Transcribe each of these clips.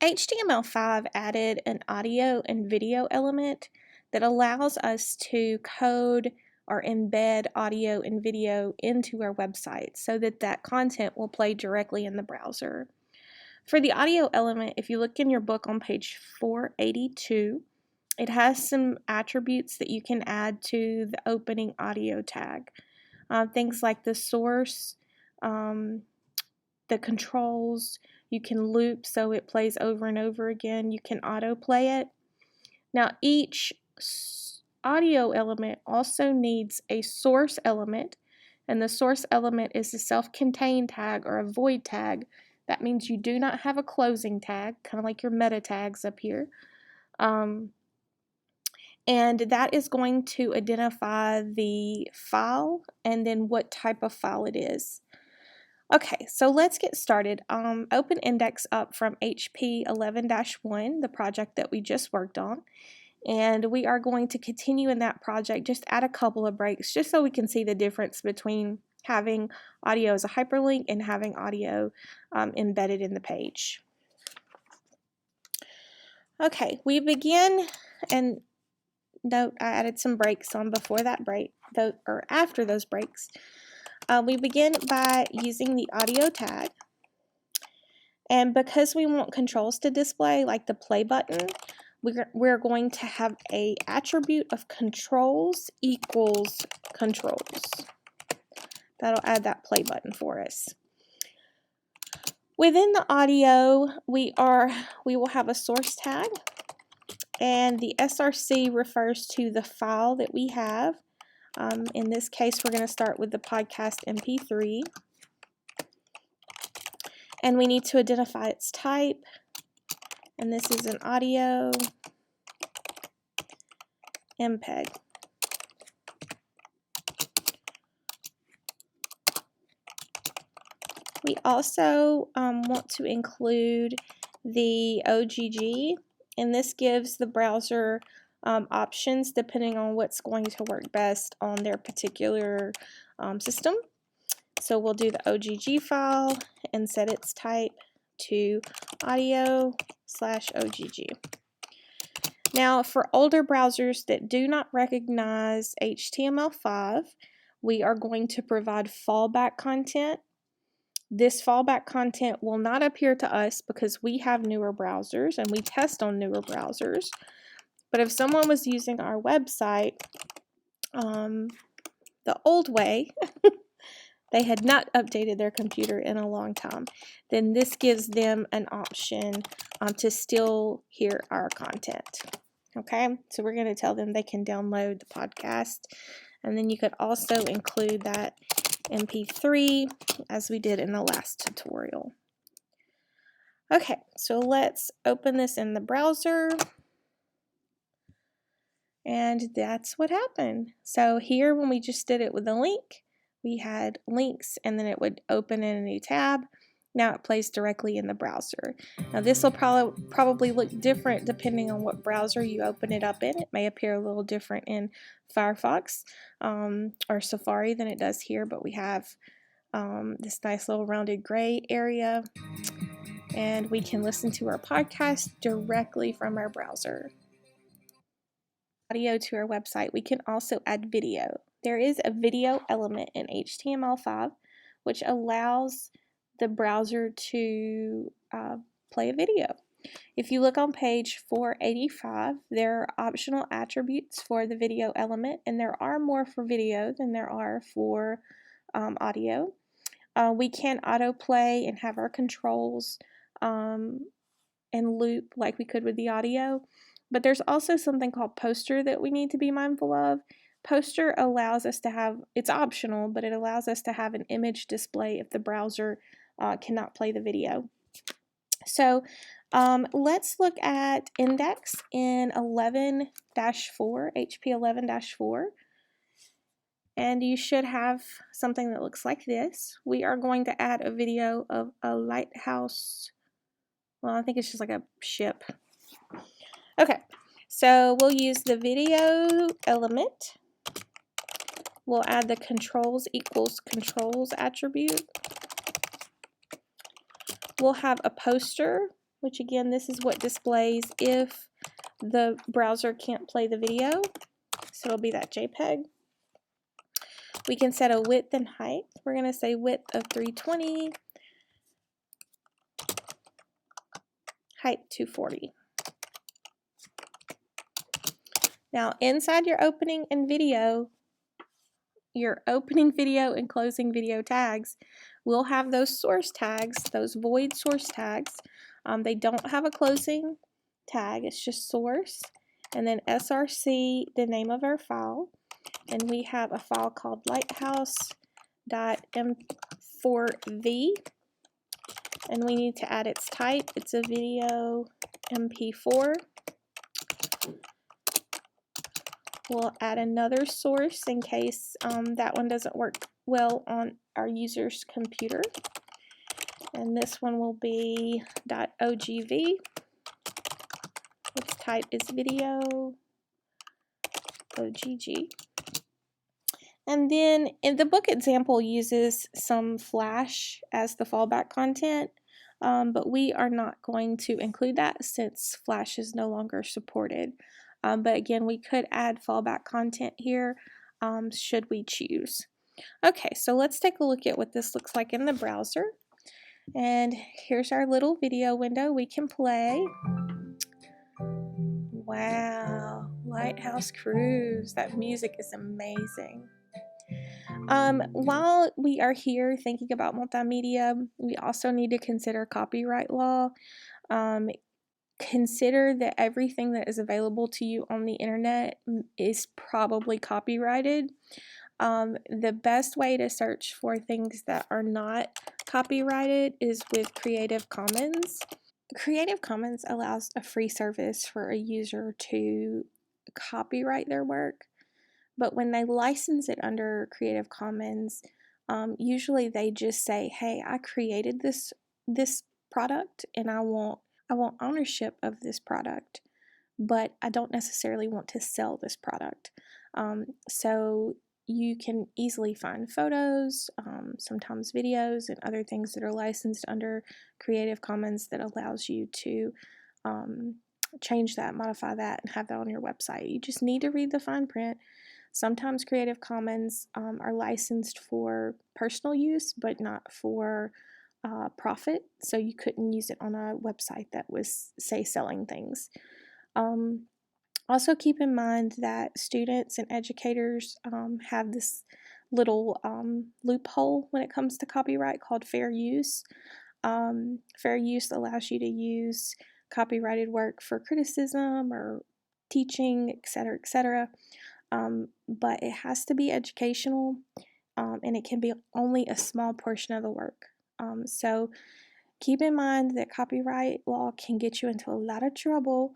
HTML5 added an audio and video element that allows us to code or embed audio and video into our website so that that content will play directly in the browser. For the audio element, if you look in your book on page 482, it has some attributes that you can add to the opening audio tag. Things like the source, the controls, you can loop so it plays over and over again, you can autoplay it. Now each audio element also needs a source element, and the source element is a self-contained tag or a void tag. That means you do not have a closing tag, kind of like your meta tags up here. And that is going to identify the file and then what type of file it is. Okay, so let's get started. Open index up from HP11-1, the project that we just worked on. And we are going to continue in that project, just add a couple of breaks, just so we can see the difference between having audio as a hyperlink and having audio embedded in the page. Okay, we begin, and note I added some breaks on before that break, or after those breaks. We begin by using the audio tag, and because we want controls to display, like the play button, we're going to have a attribute of controls equals controls. That'll add that play button for us. Within the audio, we will have a source tag, and the src refers to the file that we have. In this case, we're going to start with the podcast MP3, and we need to identify its type, and this is an audio MPEG. We also want to include the OGG, and this gives the browser options depending on what's going to work best on their particular system. So we'll do the OGG file and set its type to audio/OGG. Now, for older browsers that do not recognize HTML5, we are going to provide fallback content. This fallback content will not appear to us because we have newer browsers and we test on newer browsers. But if someone was using our website the old way, they had not updated their computer in a long time, then this gives them an option to still hear our content. Okay, so we're going to tell them they can download the podcast, and then you could also include that MP3 as we did in the last tutorial. Okay, so let's open this in the browser. And that's what happened. So here, when we just did it with a link, we had links and then it would open in a new tab. Now it plays directly in the browser. Now this will probably look different depending on what browser you open it up in. It may appear a little different in Firefox or Safari than it does here, but we have this nice little rounded gray area, and we can listen to our podcast directly from our browser. Audio to our website. We can also add video. There is a video element in HTML5 which allows the browser to play a video. If you look on page 485, there are optional attributes for the video element, and there are more for video than there are for audio. We can autoplay and have our controls and loop like we could with the audio. But there's also something called poster that we need to be mindful of. Poster allows us to have, it's optional, but it allows us to have an image display if the browser cannot play the video. So let's look at index in 11-4, HP 11-4. And you should have something that looks like this. We are going to add a video of a lighthouse. Well, I think it's just like a ship. Okay, so we'll use the video element. We'll add the controls equals controls attribute. We'll have a poster. which again, this is what displays if the browser can't play the video. So it'll be that JPEG. We can set a width and height. We're going to say width of 320, height 240. Now inside your opening video and closing video tags will have those source tags, those void source tags. They don't have a closing tag, it's just source, and then src, the name of our file, and we have a file called lighthouse.m4v, and we need to add its type. It's a video mp4. We'll add another source in case that one doesn't work well on our user's computer. And this one will be .ogv. Its type is video OGG. And then in the book example uses some Flash as the fallback content, but we are not going to include that since Flash is no longer supported. But again, we could add fallback content here should we choose. Okay, so let's take a look at what this looks like in the browser. And here's our little video window we can play. Wow, Lighthouse Cruise. That music is amazing. While we are here thinking about multimedia, we also need to consider copyright law. Consider that everything that is available to you on the internet is probably copyrighted. The best way to search for things that are not copyrighted is with Creative Commons. Creative Commons allows a free service for a user to copyright their work, but when they license it under Creative Commons, usually they just say, hey, I created this product and I want ownership of this product, but I don't necessarily want to sell this product. So you can easily find photos, sometimes videos, and other things that are licensed under Creative Commons that allows you to change that, modify that, and have that on your website. You just need to read the fine print. Sometimes Creative Commons are licensed for personal use, but not for profit, so you couldn't use it on a website that was, say, selling things. Also keep in mind that students and educators have this little loophole when it comes to copyright called fair use. Fair use allows you to use copyrighted work for criticism or teaching, etc., etc. But it has to be educational, and it can be only a small portion of the work. So keep in mind that copyright law can get you into a lot of trouble,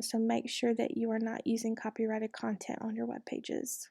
so make sure that you are not using copyrighted content on your web pages.